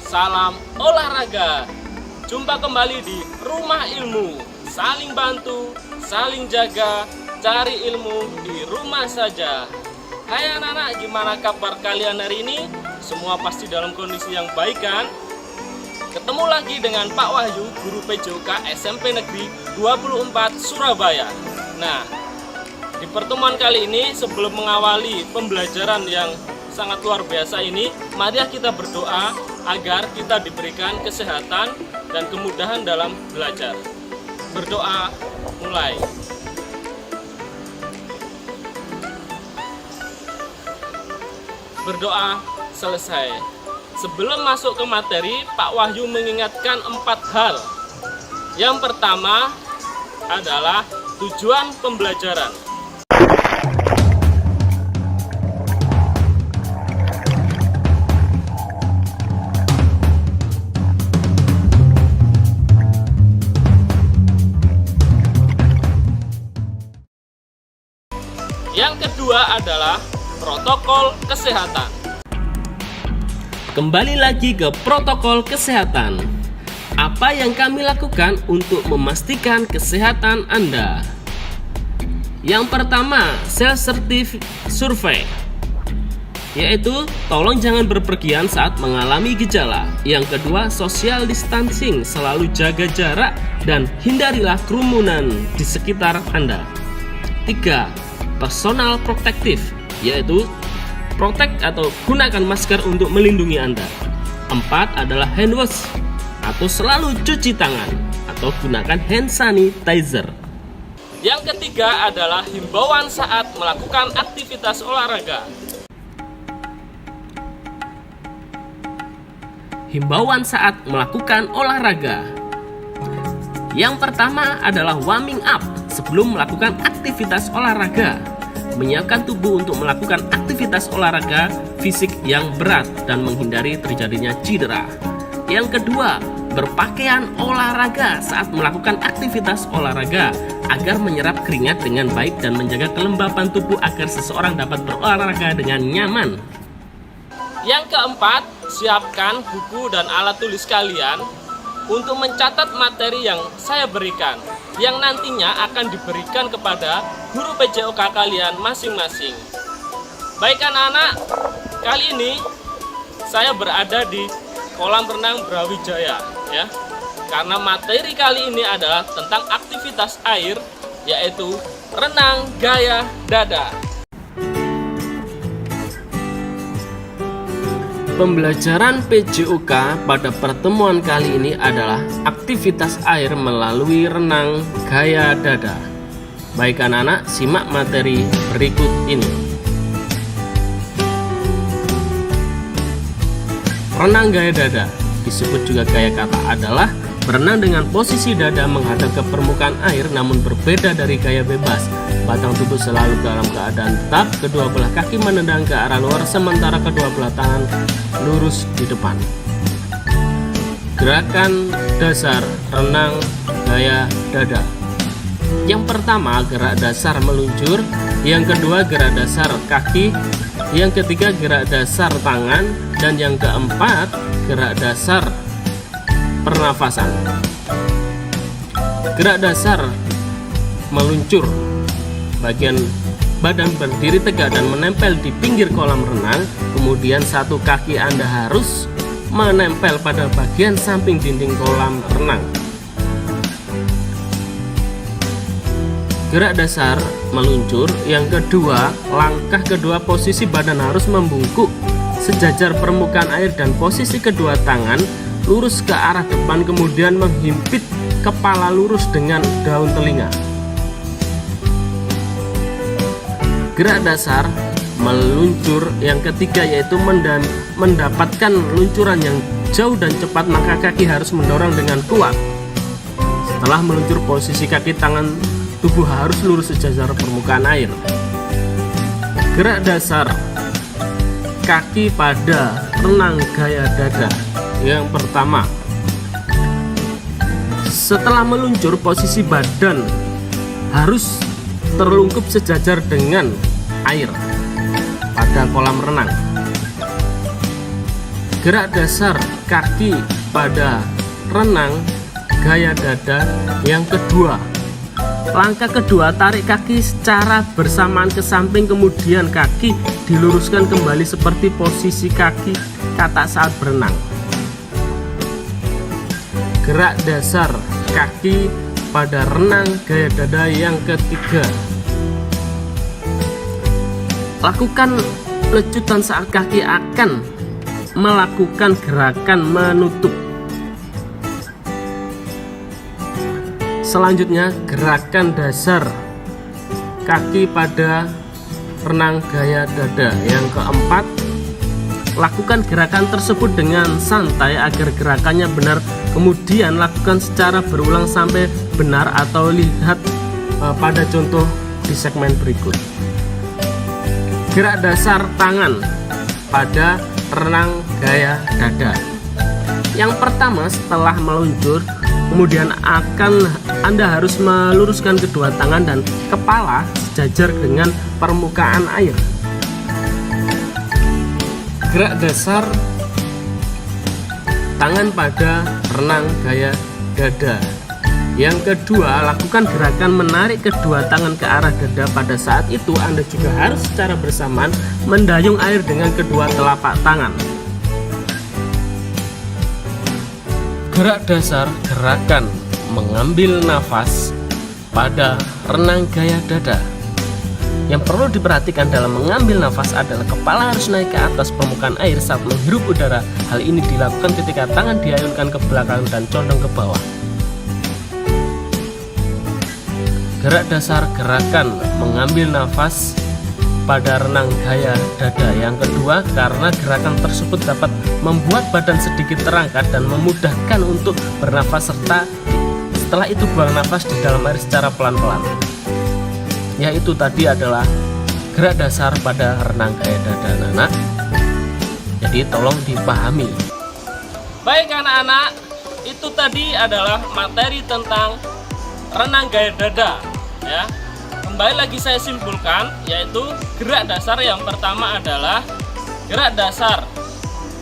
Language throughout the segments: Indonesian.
salam olahraga. Jumpa kembali di Rumah Ilmu. Saling bantu, saling jaga, cari ilmu di rumah saja. Hai anak-anak, gimana kabar kalian hari ini? Semua pasti dalam kondisi yang baik kan? Ketemu lagi dengan Pak Wahyu, Guru PJOK SMP Negeri 24 Surabaya. Nah, di pertemuan kali ini sebelum mengawali pembelajaran yang sangat luar biasa ini, mari kita berdoa agar kita diberikan kesehatan dan kemudahan dalam belajar. Berdoa mulai. Berdoa selesai. Sebelum masuk ke materi, Pak Wahyu mengingatkan 4 hal. Yang pertama adalah tujuan pembelajaran. Yang kedua adalah protokol kesehatan. Kembali lagi ke protokol kesehatan. Apa yang kami lakukan untuk memastikan kesehatan Anda? Yang pertama, self-certified survey, yaitu tolong jangan berpergian saat mengalami gejala. Yang kedua, social distancing, selalu jaga jarak dan hindarilah kerumunan di sekitar Anda. 3. Personal protective, yaitu protect atau gunakan masker untuk melindungi Anda. 4 adalah hand wash, atau selalu cuci tangan atau gunakan hand sanitizer. Yang ketiga adalah himbauan saat melakukan aktivitas olahraga. Himbauan saat melakukan olahraga. Yang pertama adalah warming up sebelum melakukan aktivitas olahraga. Menyiapkan tubuh untuk melakukan aktivitas olahraga fisik yang berat dan menghindari terjadinya cedera. Yang kedua, berpakaian olahraga saat melakukan aktivitas olahraga agar menyerap keringat dengan baik dan menjaga kelembapan tubuh agar seseorang dapat berolahraga dengan nyaman. Yang keempat, siapkan buku dan alat tulis kalian untuk mencatat materi yang saya berikan, yang nantinya akan diberikan kepada guru PJOK kalian masing-masing. Baik anak-anak, kali ini saya berada di kolam renang Brawijaya ya. Karena materi kali ini adalah tentang aktivitas air, yaitu renang gaya dada. Pembelajaran PJOK pada pertemuan kali ini adalah aktivitas air melalui renang gaya dada. Baik anak-anak, simak materi berikut ini. Renang gaya dada, disebut juga gaya kata, adalah berenang dengan posisi dada menghadap ke permukaan air namun berbeda dari gaya bebas. Batang tubuh selalu dalam keadaan tetap, kedua belah kaki menendang ke arah luar sementara kedua belah tangan lurus di depan. Gerakan dasar renang gaya dada. Yang pertama, gerak dasar meluncur. Yang kedua, gerak dasar kaki. Yang ketiga, gerak dasar tangan. Dan yang keempat, gerak dasar pernafasan. Gerak dasar meluncur. Bagian badan berdiri tegak dan menempel di pinggir kolam renang. Kemudian satu kaki Anda harus menempel pada bagian samping dinding kolam renang. Gerak dasar meluncur. Yang kedua, langkah kedua, posisi badan harus membungkuk sejajar permukaan air dan posisi kedua tangan lurus ke arah depan, kemudian menghimpit kepala lurus dengan daun telinga. Gerak dasar meluncur yang ketiga yaitu mendapatkan luncuran yang jauh dan cepat, maka kaki harus mendorong dengan kuat. Setelah meluncur, posisi kaki tangan tubuh harus lurus sejajar permukaan air. Gerak dasar kaki pada renang gaya dada. Yang pertama, setelah meluncur, posisi badan harus terlungkup sejajar dengan air pada kolam renang. Gerak dasar kaki pada renang gaya dada yang kedua. Langkah kedua, tarik kaki secara bersamaan ke samping, kemudian kaki diluruskan kembali seperti posisi kaki katak saat berenang. Gerak dasar kaki pada renang gaya dada yang ketiga. Lakukan lecutan saat kaki akan melakukan gerakan menutup. Selanjutnya, gerakan dasar kaki pada renang gaya dada yang keempat. Lakukan gerakan tersebut dengan santai agar gerakannya benar, kemudian lakukan secara berulang sampai benar atau lihat pada contoh di segmen berikut. Gerak dasar tangan pada renang gaya dada. Yang pertama, setelah meluncur, kemudian Anda harus meluruskan kedua tangan dan kepala sejajar dengan permukaan air. Gerak dasar tangan pada renang gaya dada. Yang kedua, lakukan gerakan menarik kedua tangan ke arah dada. Pada saat itu Anda juga harus secara bersamaan mendayung air dengan kedua telapak tangan. Gerak dasar gerakan mengambil nafas pada renang gaya dada. Yang perlu diperhatikan dalam mengambil nafas adalah kepala harus naik ke atas permukaan air saat menghirup udara. Hal ini dilakukan ketika tangan diayunkan ke belakang dan condong ke bawah. Gerak dasar gerakan mengambil nafas pada renang gaya dada yang kedua, karena gerakan tersebut dapat membuat badan sedikit terangkat dan memudahkan untuk bernafas, serta setelah itu buang nafas di dalam air secara pelan-pelan. Yaitu tadi adalah gerak dasar pada renang gaya dada, anak-anak. Jadi tolong dipahami. Baik anak-anak, itu tadi adalah materi tentang renang gaya dada ya. Kembali lagi saya simpulkan, yaitu gerak dasar yang pertama adalah gerak dasar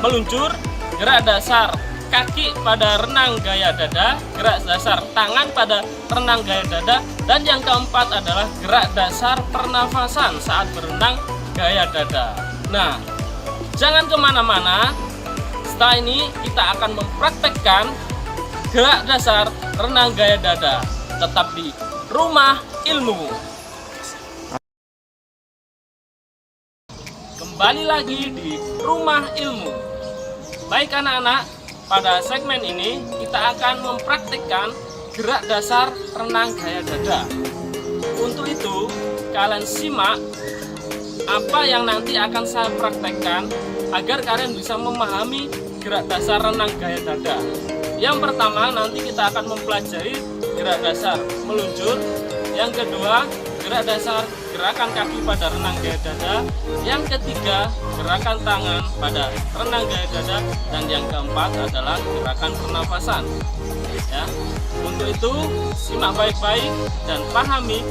meluncur, gerak dasar kaki pada renang gaya dada, gerak dasar tangan pada renang gaya dada, dan yang keempat adalah gerak dasar pernafasan saat berenang gaya dada. Nah, jangan kemana-mana. Setelah ini kita akan mempraktekkan gerak dasar renang gaya dada. Tetap di Rumah Ilmu. Kembali lagi di Rumah Ilmu. Baik anak-anak, pada segmen ini kita akan mempraktikkan gerak dasar renang gaya dada. Untuk itu, kalian simak apa yang nanti akan saya praktekkan agar kalian bisa memahami gerak dasar renang gaya dada. Yang pertama, nanti kita akan mempelajari gerak dasar meluncur. Yang kedua, gerak dasar gerakan kaki pada renang gaya dada. Yang ketiga, gerakan tangan pada renang gaya dada. Dan yang keempat adalah gerakan pernafasan ya. Untuk itu, simak baik-baik dan pahami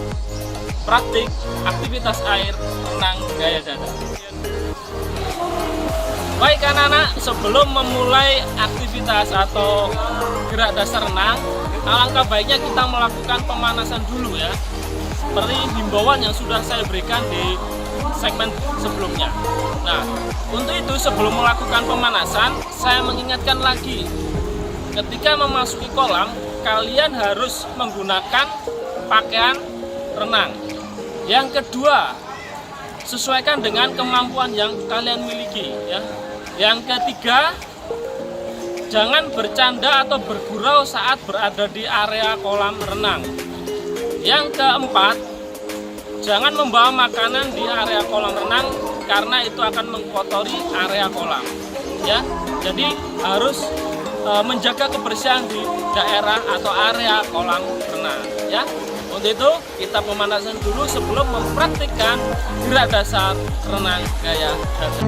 praktik aktivitas air renang gaya dada. Baik anak-anak, sebelum memulai aktivitas atau gerak dasar renang, alangkah baiknya kita melakukan pemanasan dulu ya, seperti himbauan yang sudah saya berikan di segmen sebelumnya. Nah, untuk itu sebelum melakukan pemanasan, saya mengingatkan lagi, ketika memasuki kolam, kalian harus menggunakan pakaian renang. Yang kedua, sesuaikan dengan kemampuan yang kalian miliki ya. Yang ketiga, jangan bercanda atau bergurau saat berada di area kolam renang. Yang keempat, jangan membawa makanan di area kolam renang karena itu akan mengkotori area kolam ya. Jadi harus menjaga kebersihan di daerah atau area kolam renang ya. Untuk itu kita pemanasan dulu sebelum mempraktikkan gerak dasar renang gaya dada.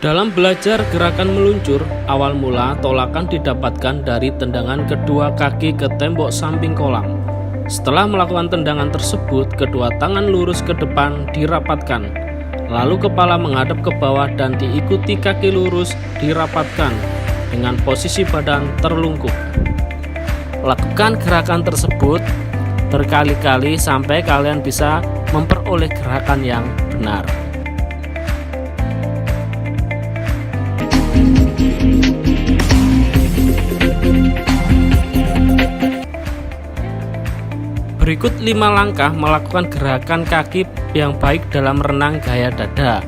Dalam belajar gerakan meluncur, awal mula tolakan didapatkan dari tendangan kedua kaki ke tembok samping kolam. Setelah melakukan tendangan tersebut, kedua tangan lurus ke depan dirapatkan, lalu kepala menghadap ke bawah dan diikuti kaki lurus dirapatkan dengan posisi badan terlungkup. Lakukan gerakan tersebut berkali-kali sampai kalian bisa memperoleh gerakan yang benar. Berikut 5 langkah melakukan gerakan kaki yang baik dalam renang gaya dada.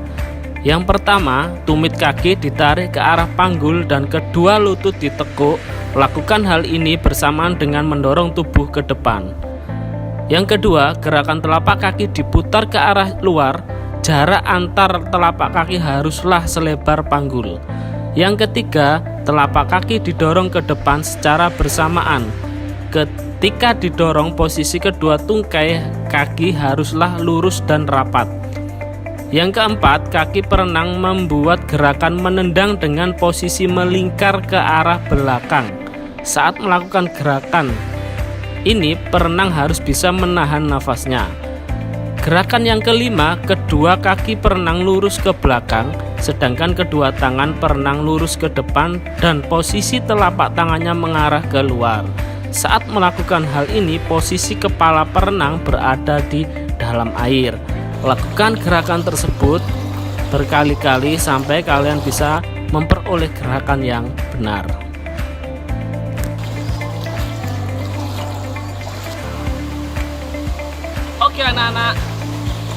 Yang pertama, tumit kaki ditarik ke arah panggul dan kedua lutut ditekuk. Lakukan hal ini bersamaan dengan mendorong tubuh ke depan. Yang kedua, gerakan telapak kaki diputar ke arah luar. Jarak antar telapak kaki haruslah selebar panggul. Yang ketiga, telapak kaki didorong ke depan secara bersamaan. Ketika didorong, posisi kedua tungkai kaki haruslah lurus dan rapat. Yang keempat, kaki perenang membuat gerakan menendang dengan posisi melingkar ke arah belakang. Saat melakukan gerakan ini, perenang harus bisa menahan nafasnya. Gerakan yang kelima, kedua kaki perenang lurus ke belakang, sedangkan kedua tangan perenang lurus ke depan dan posisi telapak tangannya mengarah ke luar. Saat melakukan hal ini, posisi kepala perenang berada di dalam air. Lakukan gerakan tersebut berkali-kali sampai kalian bisa memperoleh gerakan yang benar. Oke anak-anak,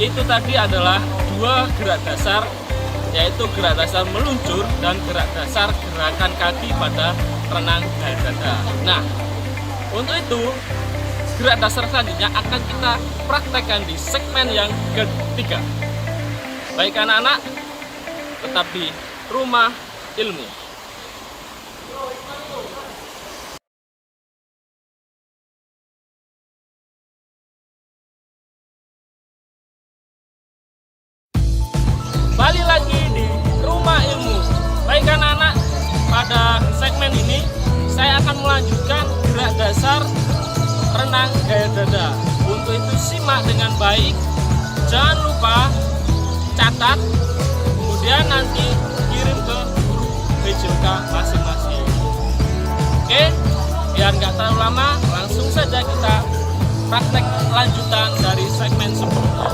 itu tadi adalah 2 gerak dasar, yaitu gerak dasar meluncur dan gerak dasar gerakan kaki pada renang gaya dada. Nah, untuk itu, gerak dasar selanjutnya akan kita praktekkan di segmen yang ketiga. Baik anak-anak, tetap di Rumah Ilmu. Balik lagi di Rumah Ilmu. Baik anak-anak, pada segmen ini saya akan melanjutkan gerak dasar renang gaya dada. Untuk itu simak dengan baik, jangan lupa catat, kemudian nanti kirim ke guru BJK masing-masing. Oke, biar nggak terlalu lama, langsung saja kita praktek lanjutan dari segmen sebelumnya.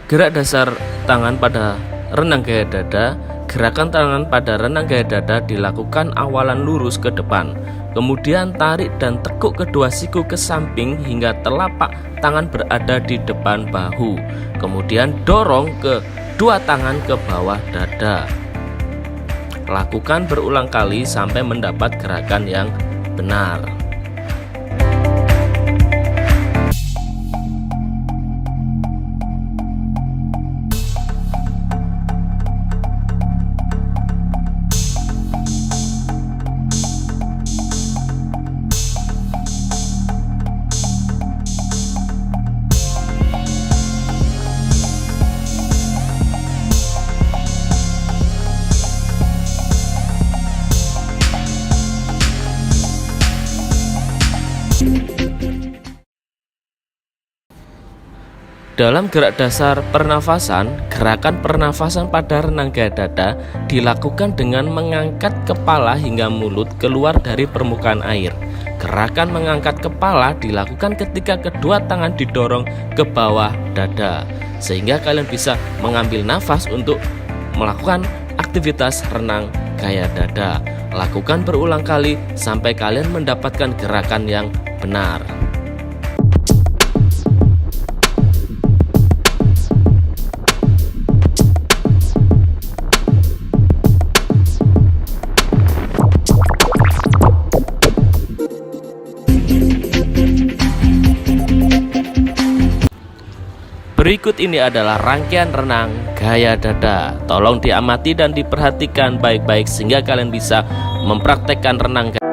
Gerak dasar tangan pada renang gaya dada. Gerakan tangan pada renang gaya dada dilakukan awalan lurus ke depan, kemudian tarik dan tekuk kedua siku ke samping hingga telapak tangan berada di depan bahu, kemudian dorong kedua tangan ke bawah dada. Lakukan berulang kali sampai mendapat gerakan yang benar. Dalam gerak dasar pernafasan, gerakan pernafasan pada renang gaya dada dilakukan dengan mengangkat kepala hingga mulut keluar dari permukaan air. Gerakan mengangkat kepala dilakukan ketika kedua tangan didorong ke bawah dada, sehingga kalian bisa mengambil nafas untuk melakukan aktivitas renang gaya dada. Lakukan berulang kali sampai kalian mendapatkan gerakan yang benar. Berikut ini adalah rangkaian renang gaya dada. Tolong diamati dan diperhatikan baik-baik sehingga kalian bisa mempraktekkan renang gaya.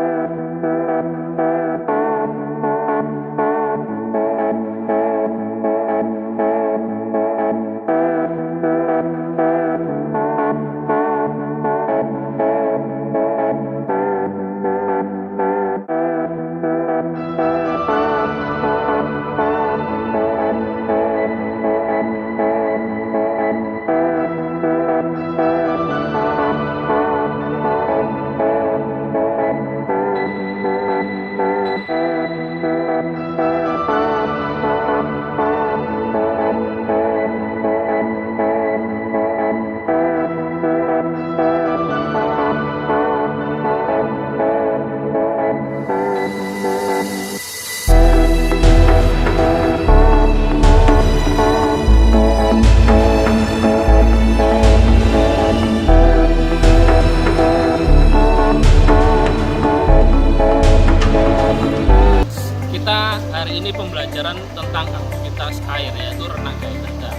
kita hari ini pembelajaran tentang aktivitas air, yaitu renang gaya dada.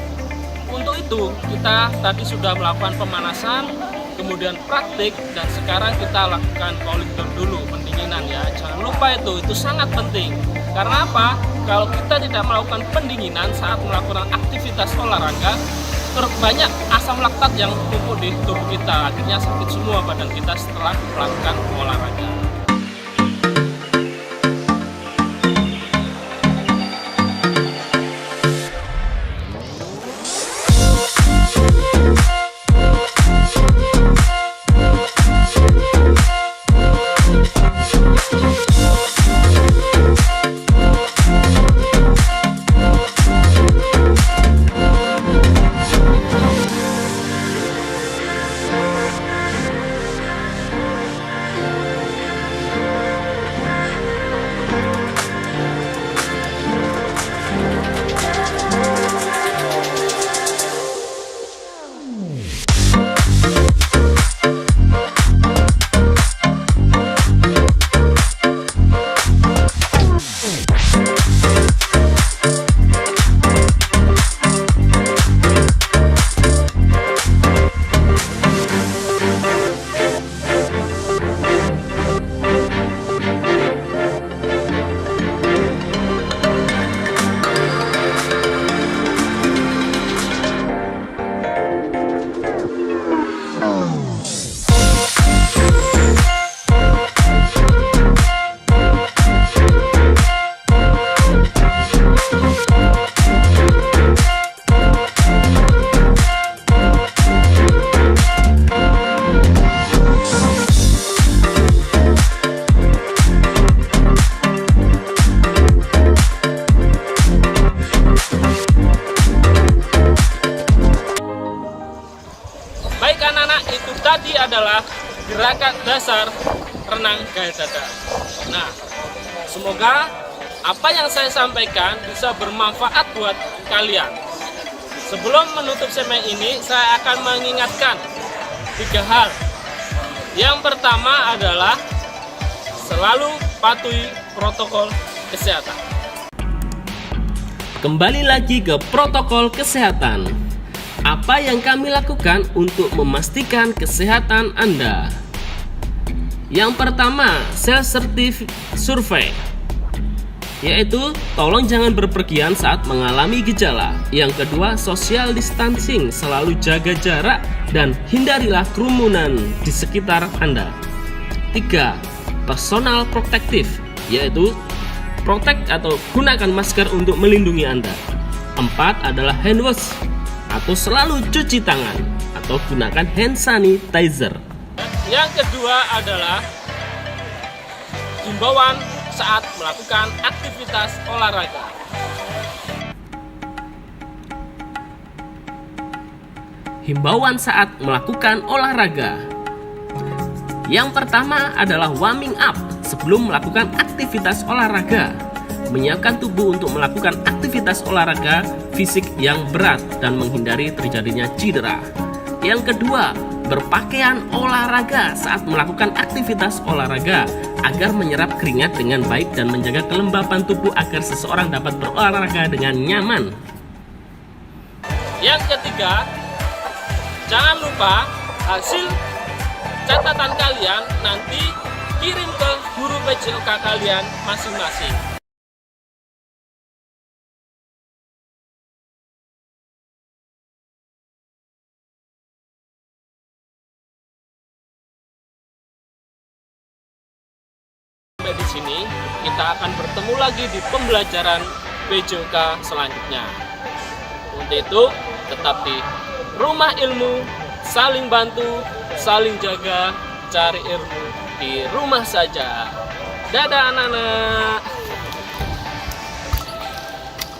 Untuk itu kita tadi sudah melakukan pemanasan, kemudian praktik, dan sekarang kita lakukan cooling down dulu, pendinginan ya. Jangan lupa itu sangat penting. Karena apa? Kalau kita tidak melakukan pendinginan saat melakukan aktivitas olahraga, banyak asam laktat yang tumpuk di tubuh kita, akhirnya sakit semua badan kita setelah melakukan olahraga. Baik anak-anak, itu tadi adalah gerakan dasar renang gaya dada. Nah, semoga apa yang saya sampaikan bisa bermanfaat buat kalian. Sebelum menutup segmen ini, saya akan mengingatkan 3 hal. Yang pertama adalah selalu patuhi protokol kesehatan. Kembali lagi ke protokol kesehatan. Apa yang kami lakukan untuk memastikan kesehatan Anda? Yang pertama, self-certif survey, yaitu tolong jangan berpergian saat mengalami gejala. Yang kedua, social distancing, selalu jaga jarak dan hindarilah kerumunan di sekitar Anda. 3, personal protective, yaitu protect atau gunakan masker untuk melindungi Anda. 4 adalah hand wash, atau selalu cuci tangan atau gunakan hand sanitizer. Yang kedua adalah himbauan saat melakukan aktivitas olahraga. Himbauan saat melakukan olahraga. Yang pertama adalah warming up sebelum melakukan aktivitas olahraga. Menyiapkan tubuh untuk melakukan aktivitas olahraga fisik yang berat dan menghindari terjadinya cedera. Yang kedua, berpakaian olahraga saat melakukan aktivitas olahraga agar menyerap keringat dengan baik dan menjaga kelembapan tubuh agar seseorang dapat berolahraga dengan nyaman. Yang ketiga, jangan lupa hasil catatan kalian nanti kirim ke guru PJOK kalian masing-masing. Di sini kita akan bertemu lagi di pembelajaran PJOK selanjutnya. Untuk itu tetap di rumah ilmu, saling bantu, saling jaga, cari ilmu di rumah saja. Dadah anak-anak.